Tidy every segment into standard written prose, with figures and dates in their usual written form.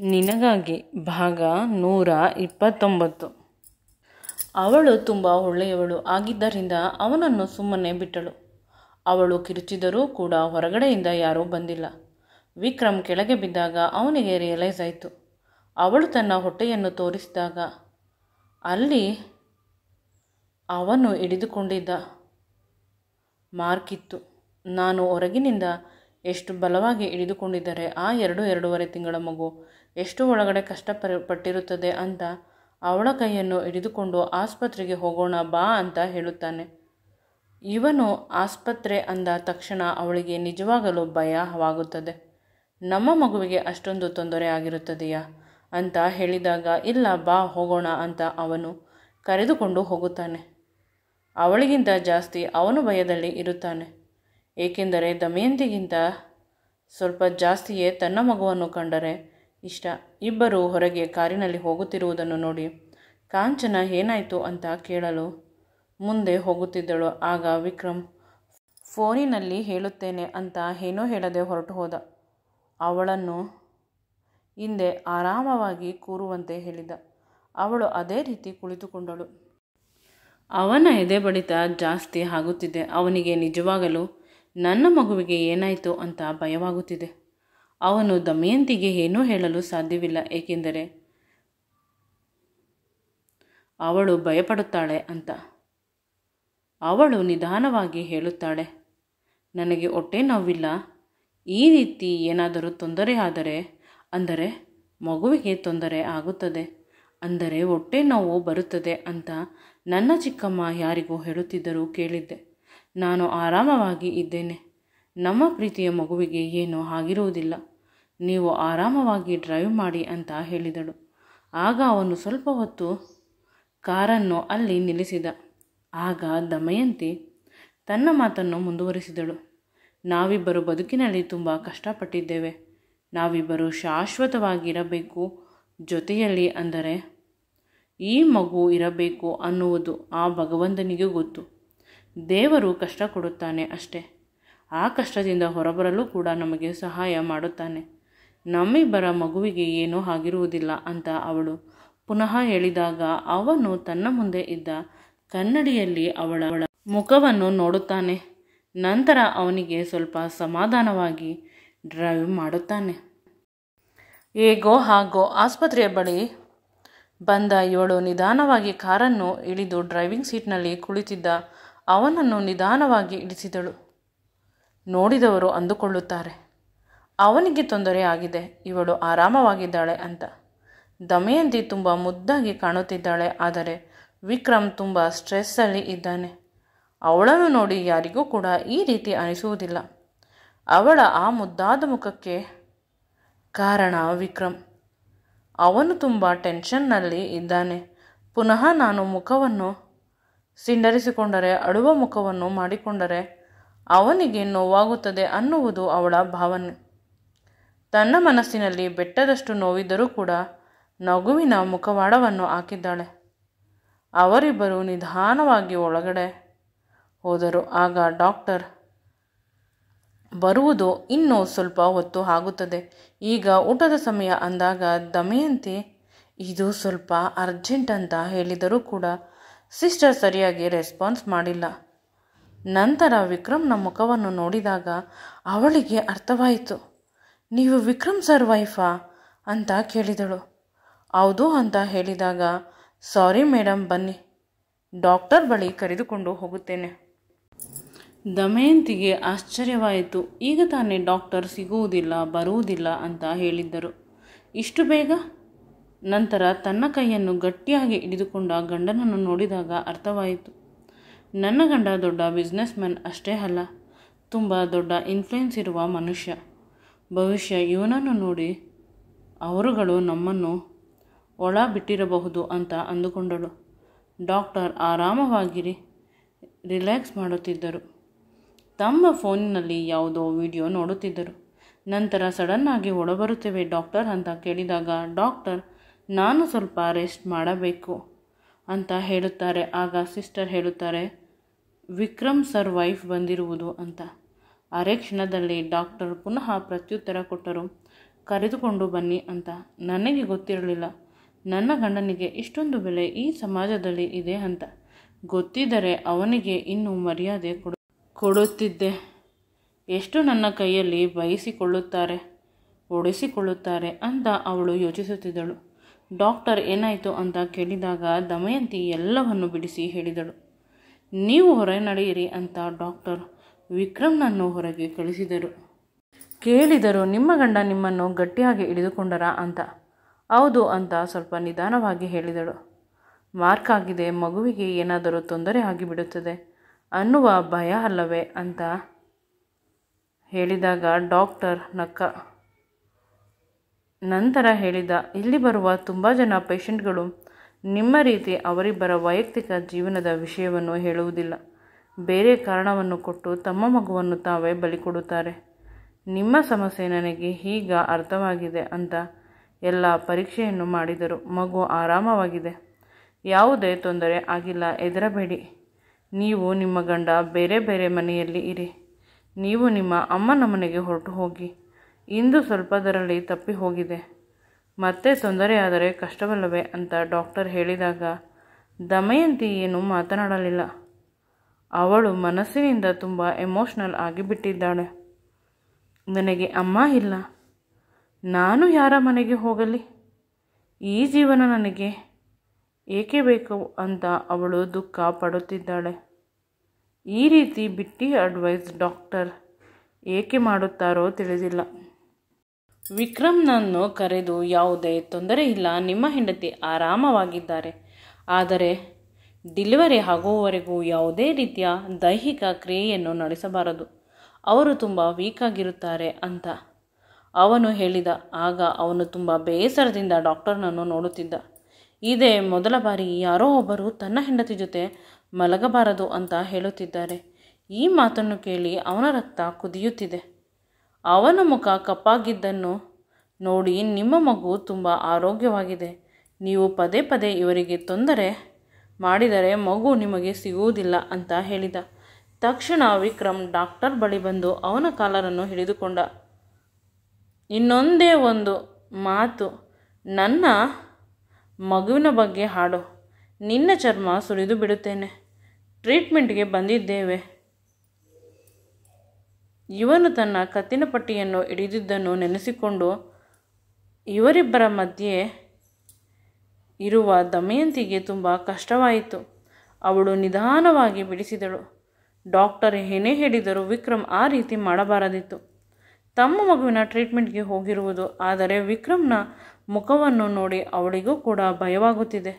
ನಿನಗಾಗಿ ಭಾಗ 129. ಅವಳು ತುಂಬ ಒಳ್ಳೆಯವಳು ಆಗಿದ್ದರಿಂದ ಅವನನ್ನು ಸುಮ್ಮನೆ ಬಿಟ್ಟಳು. ಅವಳು ಕಿರುಚಿದರೂ ಕೂಡ ಹೊರಗಡೆಯಿಂದ ಯಾರೂ ಬಂದಿಲ್ಲ. ವಿಕ್ರಮ್ ಕೆಳಗೆ ಬಿದ್ದಾಗ ಅವನಿಗೆ ರಿಯಲೈಸ್ ಆಯಿತು. ಅವಳು ತನ್ನ ಹೊಟ್ಟೆಯನ್ನು ತೋರಿಸಿದಾಗ ಅಲ್ಲಿ ಅವನು ಹಿಡಿದುಕೊಂಡಿದ್ದ ಮಾರ್ಕಿತ್ತು. ನಾನು ಹೊರಗಿನಿಂದ ಎಷ್ಟು ಬಲವಾಗಿ ಹಿಡಿದುಕೊಂಡಿದ್ದರೆ ಆ 2-2.5 ತಿಂಗಳ ಮಗು ಎಷ್ಟು ಒಳಗಡೆ ಕಷ್ಟಪಟ್ಟಿರುತ್ತದೆ ಅಂತ ಅವಳ ಕೈಯನ್ನು ಹಿಡಿದುಕೊಂಡು ಆಸ್ಪತ್ರೆಗೆ ಹೋಗೋಣ ಬಾ ಅಂತ ಹೇಳುತ್ತಾನೆ. ಇವನು ಆಸ್ಪತ್ರೆ ಅಂದ ತಕ್ಷಣ ಅವಳಿಗೆ ನಿಜವಾಗಲೂ ಭಯವಾಗುತ್ತದೆ. ನಮ್ಮ ಮಗುವಿಗೆ ಅಷ್ಟೊಂದು ತೊಂದರೆ ಆಗಿರುತ್ತದೆಯಾ ಅಂತ ಹೇಳಿದಾಗ ಇಲ್ಲ ಬಾ ಹೋಗೋಣ ಅಂತ ಅವನು ಕರೆದುಕೊಂಡು ಹೋಗುತ್ತಾನೆ. ಅವಳಿಗಿಂತ ಜಾಸ್ತಿ ಅವನು ಭಯದಲ್ಲಿ ಇರುತ್ತಾನೆ. ಏಕೆಂದರೆ ದಮಯಂತಿಗಿಂತ ಸ್ವಲ್ಪ ಜಾಸ್ತಿಯೇ ತನ್ನ ಮಗುವನ್ನು ಕಂಡರೆ ಇಷ್ಟ. ಇಬ್ಬರು ಹೊರಗೆ ಕಾರಿನಲ್ಲಿ ಹೋಗುತ್ತಿರುವುದನ್ನು ನೋಡಿ ಕಾಂಚನ ಏನಾಯಿತು ಅಂತ ಕೇಳಲು ಮುಂದೆ ಹೋಗುತ್ತಿದ್ದಳು. ಆಗ ವಿಕ್ರಮ್ ಫೋನಿನಲ್ಲಿ ಹೇಳುತ್ತೇನೆ ಅಂತ ಏನೋ ಹೇಳದೆ ಹೊರಟು ಹೋದ. ಅವಳನ್ನು ಹಿಂದೆ ಆರಾಮವಾಗಿ ಕೂರುವಂತೆ ಹೇಳಿದ. ಅವಳು ಅದೇ ರೀತಿ ಕುಳಿತುಕೊಂಡಳು. ಅವನ ಎದೆ ಬಡಿತ ಜಾಸ್ತಿ ಆಗುತ್ತಿದೆ. ಅವನಿಗೆ ನಿಜವಾಗಲೂ ನನ್ನ ಮಗುವಿಗೆ ಏನಾಯಿತು ಅಂತ ಭಯವಾಗುತ್ತಿದೆ. ಅವನು ದಮಯಂತಿಗೆ ಏನೂ ಹೇಳಲು ಸಾಧ್ಯವಿಲ್ಲ. ಏಕೆಂದರೆ ಅವಳು ಭಯಪಡುತ್ತಾಳೆ ಅಂತ. ಅವಳು ನಿಧಾನವಾಗಿ ಹೇಳುತ್ತಾಳೆ, ನನಗೆ ಹೊಟ್ಟೆ ನೋವಿಲ್ಲ. ಈ ರೀತಿ ಏನಾದರೂ ತೊಂದರೆ ಆದರೆ ಅಂದರೆ ಮಗುವಿಗೆ ತೊಂದರೆ ಆಗುತ್ತದೆ, ಅಂದರೆ ಹೊಟ್ಟೆ ನೋವು ಬರುತ್ತದೆ ಅಂತ ನನ್ನ ಚಿಕ್ಕಮ್ಮ ಯಾರಿಗೂ ಹೇಳುತ್ತಿದ್ದರೂ ಕೇಳಿದ್ದೆ. ನಾನು ಆರಾಮವಾಗಿ ಇದ್ದೇನೆ. ನಮ್ಮ ಪ್ರೀತಿಯ ಮಗುವಿಗೆ ಏನೂ ಆಗಿರುವುದಿಲ್ಲ. ನೀವು ಆರಾಮವಾಗಿ ಡ್ರೈವ್ ಮಾಡಿ ಅಂತ ಹೇಳಿದಳು. ಆಗ ಅವನು ಸ್ವಲ್ಪ ಹೊತ್ತು ಕಾರನ್ನು ಅಲ್ಲಿ ನಿಲ್ಲಿಸಿದ. ಆಗ ದಮಯಂತಿ ತನ್ನ ಮಾತನ್ನು ಮುಂದುವರಿಸಿದಳು. ನಾವಿಬ್ಬರು ಬದುಕಿನಲ್ಲಿ ತುಂಬ ಕಷ್ಟಪಟ್ಟಿದ್ದೇವೆ. ನಾವಿಬ್ಬರು ಶಾಶ್ವತವಾಗಿರಬೇಕು ಜೊತೆಯಲ್ಲಿ. ಅಂದರೆ ಈ ಮಗು ಇರಬೇಕು ಅನ್ನುವುದು ಆ ಭಗವಂತನಿಗೂ ಗೊತ್ತು. ದೇವರು ಕಷ್ಟ ಕೊಡುತ್ತಾನೆ ಅಷ್ಟೇ. ಆ ಕಷ್ಟದಿಂದ ಹೊರಬರಲು ಕೂಡ ನಮಗೆ ಸಹಾಯ ಮಾಡುತ್ತಾನೆ. ನಮ್ಮಿಬ್ಬರ ಮಗುವಿಗೆ ಏನೂ ಆಗಿರುವುದಿಲ್ಲ ಅಂತ ಅವಳು ಪುನಃ ಹೇಳಿದಾಗ ಅವನು ತನ್ನ ಮುಂದೆ ಇದ್ದ ಕನ್ನಡಿಯಲ್ಲಿ ಅವಳ ಮುಖವನ್ನು ನೋಡುತ್ತಾನೆ. ನಂತರ ಅವನಿಗೆ ಸ್ವಲ್ಪ ಸಮಾಧಾನವಾಗಿ ಡ್ರೈವ್ ಮಾಡುತ್ತಾನೆ. ಹೇಗೋ ಹಾಗೋ ಆಸ್ಪತ್ರೆಯ ಬಳಿ ಬಂದ ಇವಳು ನಿಧಾನವಾಗಿ ಕಾರನ್ನು ಇಳಿದು ಡ್ರೈವಿಂಗ್ ಸೀಟ್ನಲ್ಲಿ ಕುಳಿತಿದ್ದ ಅವನನ್ನು ನಿಧಾನವಾಗಿ ಇಳಿಸಿದಳು. ನೋಡಿದವರು ಅಂದುಕೊಳ್ಳುತ್ತಾರೆ ಅವನಿಗೆ ತೊಂದರೆ ಆಗಿದೆ, ಇವಳು ಆರಾಮವಾಗಿದ್ದಾಳೆ ಅಂತ. ದಮಯಂತಿ ತುಂಬ ಮುದ್ದಾಗಿ ಕಾಣುತ್ತಿದ್ದಾಳೆ. ಆದರೆ ವಿಕ್ರಮ್ ತುಂಬ ಸ್ಟ್ರೆಸ್ಸಲ್ಲಿ ಇದ್ದಾನೆ. ಅವಳನ್ನು ನೋಡಿ ಯಾರಿಗೂ ಕೂಡ ಈ ರೀತಿ ಅನಿಸುವುದಿಲ್ಲ. ಅವಳ ಆ ಮುದ್ದಾದ ಮುಖಕ್ಕೆ ಕಾರಣ ವಿಕ್ರಮ್. ಅವನು ತುಂಬ ಟೆನ್ಷನ್ನಲ್ಲಿ ಇದ್ದಾನೆ. ಪುನಃ ನಾನು ಮುಖವನ್ನು ಸಿಂಡರಿಸಿಕೊಂಡರೆ, ಅಳುವ ಮುಖವನ್ನು ಮಾಡಿಕೊಂಡರೆ ಅವನಿಗೆ ನೋವಾಗುತ್ತದೆ ಅನ್ನುವುದು ಅವಳ ಭಾವನೆ. ತನ್ನ ಮನಸ್ಸಿನಲ್ಲಿ ಬೆಟ್ಟದಷ್ಟು ನೋವಿದ್ದರೂ ಕೂಡ ನಗುವಿನ ಮುಖವಾಡವನ್ನು ಹಾಕಿದ್ದಾಳೆ. ಅವರಿಬ್ಬರು ನಿಧಾನವಾಗಿ ಒಳಗಡೆ ಹೋದರು. ಆಗ ಡಾಕ್ಟರ್ ಬರುವುದು ಇನ್ನೂ ಸ್ವಲ್ಪ ಹೊತ್ತು ಆಗುತ್ತದೆ. ಈಗ ಊಟದ ಸಮಯ ಅಂದಾಗ ದಮಯಂತಿ ಇದು ಸ್ವಲ್ಪ ಅರ್ಜೆಂಟ್ ಅಂತ ಹೇಳಿದರೂ ಕೂಡ ಸಿಸ್ಟರ್ ಸರಿಯಾಗಿ ರೆಸ್ಪಾನ್ಸ್ ಮಾಡಿಲ್ಲ. ನಂತರ ವಿಕ್ರಮ್ನ ಮುಖವನ್ನು ನೋಡಿದಾಗ ಅವಳಿಗೆ ಅರ್ಥವಾಯಿತು. ನೀವು ವಿಕ್ರಮ್ ಸರ್ ವೈಫಾ ಅಂತ ಕೇಳಿದಳು. ಹೌದು ಅಂತ ಹೇಳಿದಾಗ ಸಾರಿ ಮೇಡಮ್, ಬನ್ನಿ ಡಾಕ್ಟರ್ ಬಳಿ ಕರೆದುಕೊಂಡು ಹೋಗುತ್ತೇನೆ. ದಮಯಂತಿಗೆ ಆಶ್ಚರ್ಯವಾಯಿತು. ಈಗ ತಾನೇ ಡಾಕ್ಟರ್ ಸಿಗುವುದಿಲ್ಲ ಬರುವುದಿಲ್ಲ ಅಂತ ಹೇಳಿದ್ದರು, ಇಷ್ಟು ಬೇಗ? ನಂತರ ತನ್ನ ಕೈಯನ್ನು ಗಟ್ಟಿಯಾಗಿ ಹಿಡಿದುಕೊಂಡ ಗಂಡನನ್ನು ನೋಡಿದಾಗ ಅರ್ಥವಾಯಿತು. ನನ್ನ ಗಂಡ ದೊಡ್ಡ ಬಿಸ್ನೆಸ್ ಮ್ಯಾನ್ ಅಷ್ಟೇ ಅಲ್ಲ, ತುಂಬ ದೊಡ್ಡ ಇನ್ಫ್ಲುಯೆನ್ಸ್ ಇರುವ ಮನುಷ್ಯ. ಬಹುಶಃ ಇವನನ್ನು ನೋಡಿ ಅವರುಗಳು ನಮ್ಮನ್ನು ಒಳ ಬಿಟ್ಟಿರಬಹುದು ಅಂತ ಅಂದುಕೊಂಡಳು. ಡಾಕ್ಟರ್ ಆರಾಮವಾಗಿರಿ ರಿಲ್ಯಾಕ್ಸ್ ಮಾಡುತ್ತಿದ್ದರು. ತಮ್ಮ ಫೋನಿನಲ್ಲಿ ಯಾವುದೋ ವಿಡಿಯೋ ನೋಡುತ್ತಿದ್ದರು. ನಂತರ ಸಡನ್ನಾಗಿ ಒಳಬರುತ್ತೇವೆ ಡಾಕ್ಟರ್ ಅಂತ ಕೇಳಿದಾಗ ಡಾಕ್ಟರ್ ನಾನು ಸ್ವಲ್ಪ ರೆಸ್ಟ್ ಮಾಡಬೇಕು ಅಂತ ಹೇಳುತ್ತಾರೆ. ಆಗ ಸಿಸ್ಟರ್ ಹೇಳುತ್ತಾರೆ ವಿಕ್ರಮ್ ಸರ್ ವೈಫ್ ಬಂದಿರುವುದು ಅಂತ. ಅರೆ ಕ್ಷಣದಲ್ಲಿ ಡಾಕ್ಟರ್ ಪುನಃ ಪ್ರತ್ಯುತ್ತರ ಕೊಟ್ಟರು, ಕರೆದುಕೊಂಡು ಬನ್ನಿ ಅಂತ. ನನಗೆ ಗೊತ್ತಿರಲಿಲ್ಲ ನನ್ನ ಗಂಡನಿಗೆ ಇಷ್ಟೊಂದು ಬೆಲೆ ಈ ಸಮಾಜದಲ್ಲಿ ಇದೆ ಅಂತ. ಗೊತ್ತಿದ್ದರೆ ಅವನಿಗೆ ಇನ್ನೂ ಮರ್ಯಾದೆ ಕೊಡುತ್ತಿದ್ದೆ. ಎಷ್ಟು ನನ್ನ ಕೈಯಲ್ಲಿ ಬಯಸಿಕೊಳ್ಳುತ್ತಾರೆ, ಒಡಿಸಿಕೊಳ್ಳುತ್ತಾರೆ ಅಂತ ಅವಳು ಯೋಚಿಸುತ್ತಿದ್ದಳು. ಡಾಕ್ಟರ್ ಏನಾಯಿತು ಅಂತ ಕೇಳಿದಾಗ ದಮಯಂತಿ ಎಲ್ಲವನ್ನು ಬಿಡಿಸಿ ಹೇಳಿದಳು. ನೀವು ಹೊರಗೆ ನಡೆಯಿರಿ ಅಂತ ಡಾಕ್ಟರ್ ವಿಕ್ರಮ್ನನ್ನು ಹೊರಗೆ ಕೇಳಿದರು. ನಿಮ್ಮ ಗಂಡ ನಿಮ್ಮನ್ನು ಗಟ್ಟಿಯಾಗಿ ಹಿಡಿದುಕೊಂಡರಾ ಅಂತ. ಹೌದು ಅಂತ ಸ್ವಲ್ಪ ನಿಧಾನವಾಗಿ ಹೇಳಿದಳು. ಮಾರ್ಕ್ ಆಗಿದೆ, ಮಗುವಿಗೆ ಏನಾದರೂ ತೊಂದರೆ ಆಗಿಬಿಡುತ್ತದೆ ಅನ್ನುವ ಭಯ ಅಲ್ಲವೇ ಅಂತ ಹೇಳಿದಾಗ ಡಾಕ್ಟರ್ ನಕ್ಕ. ನಂತರ ಹೇಳಿದ, ಇಲ್ಲಿ ಬರುವ ತುಂಬ ಜನ ಪೇಷಂಟ್ಗಳು ನಿಮ್ಮ ರೀತಿ ಅವರಿಬ್ಬರ ವೈಯಕ್ತಿಕ ಜೀವನದ ವಿಷಯವನ್ನು ಹೇಳುವುದಿಲ್ಲ. ಬೇರೆ ಕಾರಣವನ್ನು ಕೊಟ್ಟು ತಮ್ಮ ಮಗುವನ್ನು ತಾವೇ ಬಲಿ ಕೊಡುತ್ತಾರೆ. ನಿಮ್ಮ ಸಮಸ್ಯೆ ನನಗೆ ಈಗ ಅರ್ಥವಾಗಿದೆ ಅಂತ ಎಲ್ಲ ಪರೀಕ್ಷೆಯನ್ನು ಮಾಡಿದರು. ಮಗು ಆರಾಮವಾಗಿದೆ, ಯಾವುದೇ ತೊಂದರೆ ಆಗಿಲ್ಲ, ಹೆದರಬೇಡಿ. ನೀವು ನಿಮ್ಮ ಗಂಡ ಬೇರೆ ಬೇರೆ ಮನೆಯಲ್ಲಿ ಇರಿ. ನೀವು ನಿಮ್ಮ ಅಮ್ಮನ ಮನೆಗೆ ಹೊರಟು ಹೋಗಿ. ಇಂದು ಸ್ವಲ್ಪದರಲ್ಲಿ ತಪ್ಪಿ ಹೋಗಿದೆ, ಮತ್ತೆ ತೊಂದರೆಯಾದರೆ ಕಷ್ಟವಲ್ಲವೇ ಅಂತ ಡಾಕ್ಟರ್ ಹೇಳಿದಾಗ ದಮಯಂತಿ ಏನೂ ಮಾತನಾಡಲಿಲ್ಲ. ಅವಳು ಮನಸ್ಸಿನಿಂದ ತುಂಬ ಎಮೋಷ್ನಲ್ ಆಗಿಬಿಟ್ಟಿದ್ದಾಳೆ. ನನಗೆ ಅಮ್ಮ ಇಲ್ಲ, ನಾನು ಯಾರ ಮನೆಗೆ ಹೋಗಲಿ, ಈ ಜೀವನ ನನಗೆ ಏಕೆ ಬೇಕು ಅಂತ ಅವಳು ದುಃಖ ಪಡುತ್ತಿದ್ದಾಳೆ. ಈ ರೀತಿ ಬಿಟ್ಟಿ ಅಡ್ವೈಸ್ ಡಾಕ್ಟರ್ ಏಕೆ ಮಾಡುತ್ತಾರೋ ತಿಳಿದಿಲ್ಲ. ವಿಕ್ರಮ್ನನ್ನು ಕರೆದು, ಯಾವುದೇ ತೊಂದರೆ ಇಲ್ಲ, ನಿಮ್ಮ ಹೆಂಡತಿ ಆರಾಮವಾಗಿದ್ದಾರೆ, ಆದರೆ ಡೆಲಿವರಿ ಆಗುವವರೆಗೂ ಯಾವುದೇ ರೀತಿಯ ದೈಹಿಕ ಕ್ರಿಯೆಯನ್ನು ನಡೆಸಬಾರದು, ಅವರು ತುಂಬ ವೀಕ್ ಆಗಿರುತ್ತಾರೆ ಅಂತ ಅವನು ಹೇಳಿದ. ಆಗ ಅವನು ತುಂಬ ಬೇಸರದಿಂದ ಡಾಕ್ಟರ್ನನ್ನು ನೋಡುತ್ತಿದ್ದ. ಇದೇ ಮೊದಲ ಬಾರಿ ಯಾರೋ ಒಬ್ಬರು ತನ್ನ ಹೆಂಡತಿ ಜೊತೆ ಮಲಗಬಾರದು ಅಂತ ಹೇಳುತ್ತಿದ್ದಾರೆ. ಈ ಮಾತನ್ನು ಕೇಳಿ ಅವನ ರಕ್ತ ಕುದಿಯುತ್ತಿದೆ. ಅವನ ಮುಖ ಕಪ್ಪಾಗಿದ್ದನ್ನು ನೋಡಿ, ನಿಮ್ಮ ಮಗು ತುಂಬ ಆರೋಗ್ಯವಾಗಿದೆ, ನೀವು ಪದೇ ಪದೇ ಇವರಿಗೆ ತೊಂದರೆ ಮಾಡಿದರೆ ಮಗು ನಿಮಗೆ ಸಿಗುವುದಿಲ್ಲ ಅಂತ ಹೇಳಿದ. ತಕ್ಷಣ ವಿಕ್ರಮ್ ಡಾಕ್ಟರ್ ಬಳಿ ಬಂದು ಅವನ ಕಾಲರನ್ನು ಹಿಡಿದುಕೊಂಡ. ಇನ್ನೊಂದೇ ಒಂದು ಮಾತು ನನ್ನ ಮಗುವಿನ ಬಗ್ಗೆ ಹಾಡು, ನಿನ್ನ ಚರ್ಮ ಸುರಿದು ಬಿಡುತ್ತೇನೆ. ಟ್ರೀಟ್ಮೆಂಟ್ಗೆ ಬಂದಿದ್ದೇವೆ. ಇವನು ತನ್ನ ಕತ್ತಿನ ಪಟ್ಟಿಯನ್ನು ಹಿಡಿದಿದ್ದನ್ನು ನೆನೆಸಿಕೊಂಡು ಇವರಿಬ್ಬರ ಮಧ್ಯೆ ಇರುವ ದಮಯಂತಿಗೆ ತುಂಬ ಕಷ್ಟವಾಯಿತು. ಅವಳು ನಿಧಾನವಾಗಿ ಬಿಡಿಸಿದಳು. ಡಾಕ್ಟರ್ ಏನೇ ಹೇಳಿದರೂ ವಿಕ್ರಮ್ ಆ ರೀತಿ ಮಾಡಬಾರದಿತ್ತು. ತಮ್ಮ ಮಗುವಿನ ಟ್ರೀಟ್ಮೆಂಟ್ಗೆ ಹೋಗಿರುವುದು. ಆದರೆ ವಿಕ್ರಮ್ನ ಮುಖವನ್ನು ನೋಡಿ ಅವಳಿಗೂ ಕೂಡ ಭಯವಾಗುತ್ತಿದೆ.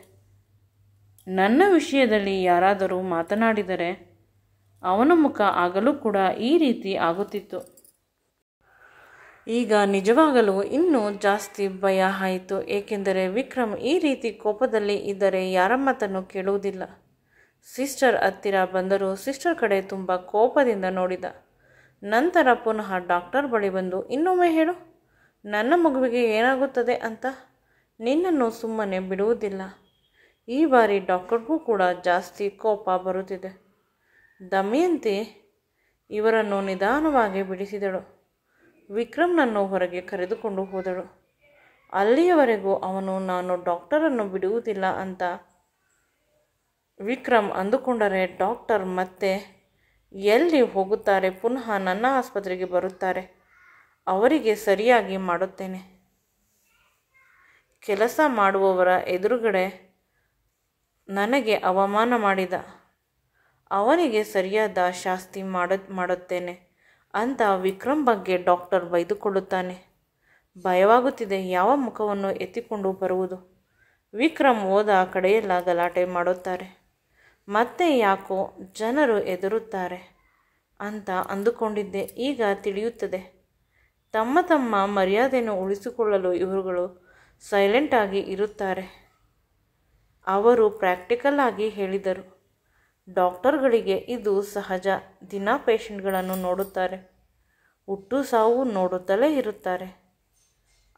ನನ್ನ ವಿಷಯದಲ್ಲಿ ಯಾರಾದರೂ ಮಾತನಾಡಿದರೆ ಅವನ ಮುಖ ಆಗಲೂ ಕೂಡ ಈ ರೀತಿ ಆಗುತ್ತಿತ್ತು. ಈಗ ನಿಜವಾಗಲೂ ಇನ್ನೂ ಜಾಸ್ತಿ ಭಯ ಆಯಿತು. ಏಕೆಂದರೆ ವಿಕ್ರಮ್ ಈ ರೀತಿ ಕೋಪದಲ್ಲಿ ಇದ್ದರೆ ಯಾರ ಮಾತನ್ನು ಕೇಳುವುದಿಲ್ಲ. ಸಿಸ್ಟರ್ ಹತ್ತಿರ ಬಂದರೂ ಸಿಸ್ಟರ್ ಕಡೆ ತುಂಬ ಕೋಪದಿಂದ ನೋಡಿದ. ನಂತರ ಪುನಃ ಡಾಕ್ಟರ್ ಬಳಿ ಬಂದು, ಇನ್ನೊಮ್ಮೆ ಹೇಳು, ನನ್ನ ಮಗುವಿಗೆ ಏನಾಗುತ್ತದೆ ಅಂತ. ನಿನ್ನನ್ನು ಸುಮ್ಮನೆ ಬಿಡುವುದಿಲ್ಲ. ಈ ಬಾರಿ ಡಾಕ್ಟರ್ಗೂ ಕೂಡ ಜಾಸ್ತಿ ಕೋಪ ಬರುತ್ತಿದೆ. ದಮಯಂತಿ ಇವರನ್ನು ನಿಧಾನವಾಗಿ ಬಿಡಿಸಿದಳು. ವಿಕ್ರಮ್ನನ್ನು ಹೊರಗೆ ಕರೆದುಕೊಂಡು ಹೋದಳು. ಅಲ್ಲಿಯವರೆಗೂ ಅವನು ನಾನು ಡಾಕ್ಟರನ್ನು ಬಿಡುವುದಿಲ್ಲ ಅಂತ ವಿಕ್ರಮ್ ಅಂದುಕೊಂಡರೆ ಡಾಕ್ಟರ್ ಮತ್ತೆ ಎಲ್ಲಿ ಹೋಗುತ್ತಾರೆ, ಪುನಃ ನನ್ನ ಆಸ್ಪತ್ರೆಗೆ ಬರುತ್ತಾರೆ. ಅವರಿಗೆ ಸರಿಯಾಗಿ ಮಾಡುತ್ತೇನೆ. ಕೆಲಸ ಮಾಡುವವರ ಎದುರುಗಡೆ ನನಗೆ ಅವಮಾನ ಮಾಡಿದ ಅವನಿಗೆ ಸರಿಯಾದ ಶಾಸ್ತಿ ಮಾಡುತ್ತೇನೆ ಅಂತ ವಿಕ್ರಮ್ ಬಗ್ಗೆ ಡಾಕ್ಟರ್ ಬೈದುಕೊಳ್ಳುತ್ತಾನೆ. ಭಯವಾಗುತ್ತಿದೆ, ಯಾವ ಮುಖವನ್ನು ಎತ್ತಿಕೊಂಡು ಬರುವುದು. ವಿಕ್ರಮ್ ಹೋದ ಕಡೆಯೆಲ್ಲ ಗಲಾಟೆ ಮಾಡುತ್ತಾರೆ. ಮತ್ತೆ ಯಾಕೋ ಜನರು ಎದುರುತ್ತಾರೆ ಅಂತ ಅಂದುಕೊಂಡಿದ್ದೆ. ಈಗ ತಿಳಿಯುತ್ತದೆ. ತಮ್ಮ ತಮ್ಮ ಮರ್ಯಾದೆಯನ್ನು ಉಳಿಸಿಕೊಳ್ಳಲು ಇವರುಗಳು ಸೈಲೆಂಟಾಗಿ ಇರುತ್ತಾರೆ. ಅವರು ಪ್ರಾಕ್ಟಿಕಲ್ ಆಗಿ ಹೇಳಿದರು. ಡಾಕ್ಟರ್ಗಳಿಗೆ ಇದು ಸಹಜ. ದಿನ ಪೇಷಂಟ್ಗಳನ್ನು ನೋಡುತ್ತಾರೆ, ಹುಟ್ಟು ಸಾವು ನೋಡುತ್ತಲೇ ಇರುತ್ತಾರೆ.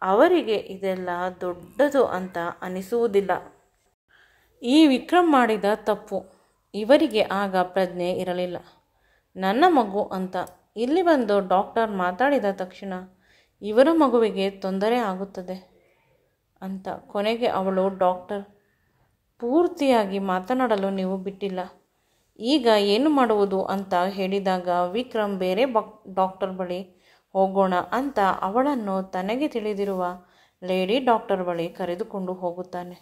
ಅವರಿಗೆ ಇದೆಲ್ಲ ದೊಡ್ಡದು ಅಂತ ಅನಿಸುವುದಿಲ್ಲ. ಈ ವಿಕ್ರಮ್ ಮಾಡಿದ ತಪ್ಪು. ಇವರಿಗೆ ಆಗ ಪ್ರಜ್ಞೆ ಇರಲಿಲ್ಲ. ನನ್ನ ಮಗು ಅಂತ ಇಲ್ಲಿ ಬಂದು ಡಾಕ್ಟರ್ ಮಾತಾಡಿದ ತಕ್ಷಣ ಇವರ ಮಗುವಿಗೆ ತೊಂದರೆ ಆಗುತ್ತದೆ ಅಂತ. ಕೊನೆಗೆ ಅವಳು, ಡಾಕ್ಟರ್, ಪೂರ್ತಿಯಾಗಿ ಮಾತನಾಡಲು ನೀವು ಬಿಟ್ಟಿಲ್ಲ, ಈಗ ಏನು ಮಾಡುವುದು ಅಂತ ಹೇಳಿದಾಗ ವಿಕ್ರಮ್ ಬೇರೆ ಡಾಕ್ಟರ್ ಬಳಿ ಹೋಗೋಣ ಅಂತ ಅವಳನ್ನು ತನಗೆ ತಿಳಿದಿರುವ ಲೇಡಿ ಡಾಕ್ಟರ್ ಬಳಿ ಕರೆದುಕೊಂಡು ಹೋಗುತ್ತಾನೆ.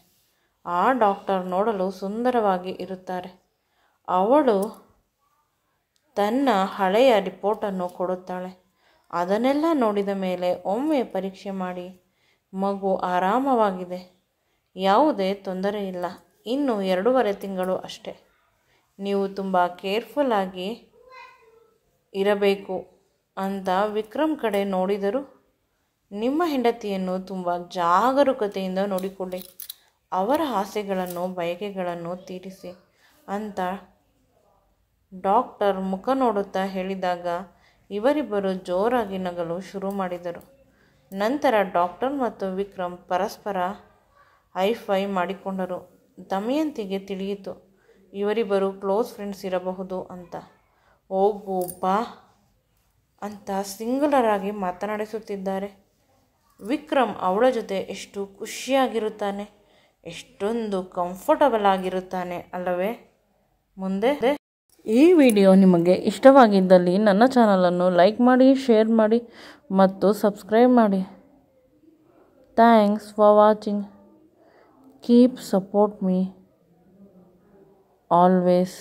ಆ ಡಾಕ್ಟರ್ ನೋಡಲು ಸುಂದರವಾಗಿ ಇರುತ್ತಾರೆ. ಅವಳು ತನ್ನ ಹಳೆಯ ರಿಪೋರ್ಟನ್ನು ಕೊಡುತ್ತಾಳೆ. ಅದನ್ನೆಲ್ಲ ನೋಡಿದ ಮೇಲೆ ಒಮ್ಮೆ ಪರೀಕ್ಷೆ ಮಾಡಿ, ಮಗು ಆರಾಮವಾಗಿದೆ, ಯಾವುದೇ ತೊಂದರೆ ಇಲ್ಲ, ಇನ್ನು 2.5 ತಿಂಗಳು ಅಷ್ಟೇ, ನೀವು ತುಂಬ ಕೇರ್ಫುಲ್ ಆಗಿ ಇರಬೇಕು ಅಂತ ವಿಕ್ರಮ್ ಕಡೆ ನೋಡಿದರು. ನಿಮ್ಮ ಹೆಂಡತಿಯನ್ನು ತುಂಬ ಜಾಗರೂಕತೆಯಿಂದ ನೋಡಿಕೊಳ್ಳಿ, ಅವರ ಆಸೆಗಳನ್ನು ಬಯಕೆಗಳನ್ನು ತೀರಿಸಿ ಅಂತ ಡಾಕ್ಟರ್ ಮುಖ ನೋಡುತ್ತಾ ಹೇಳಿದಾಗ ಇವರಿಬ್ಬರು ಜೋರಾಗಿ ನಗಲು ಶುರು ಮಾಡಿದರು. ನಂತರ ಡಾಕ್ಟರ್ ಮತ್ತು ವಿಕ್ರಮ್ ಪರಸ್ಪರ ಹೈಫೈ ಮಾಡಿಕೊಂಡರು. ದಮಯಂತಿಗೆ ತಿಳಿಯಿತು ಇವರಿಬ್ಬರು ಕ್ಲೋಸ್ ಫ್ರೆಂಡ್ಸ್ ಇರಬಹುದು ಅಂತ. ಹೋಗು ಬಾ ಅಂತ ಸಿಂಗುಲರ್ ಆಗಿ ಮಾತನಾಡಿಸುತ್ತಿದ್ದಾರೆ. ವಿಕ್ರಮ್ ಅವಳ ಜೊತೆ ಎಷ್ಟು ಖುಷಿಯಾಗಿರುತ್ತಾನೆ, ಎಷ್ಟೊಂದು ಕಂಫರ್ಟಬಲ್ ಆಗಿರುತ್ತಾನೆ ಅಲ್ಲವೇ. ಮುಂದೆ ಈ ವಿಡಿಯೋ ನಿಮಗೆ ಇಷ್ಟವಾಗಿದ್ದಲ್ಲಿ ನನ್ನ ಚಾನಲನ್ನು ಲೈಕ್ ಮಾಡಿ, ಶೇರ್ ಮಾಡಿ ಮತ್ತು ಸಬ್ಸ್ಕ್ರೈಬ್ ಮಾಡಿ. Thanks for watching. Keep support me always.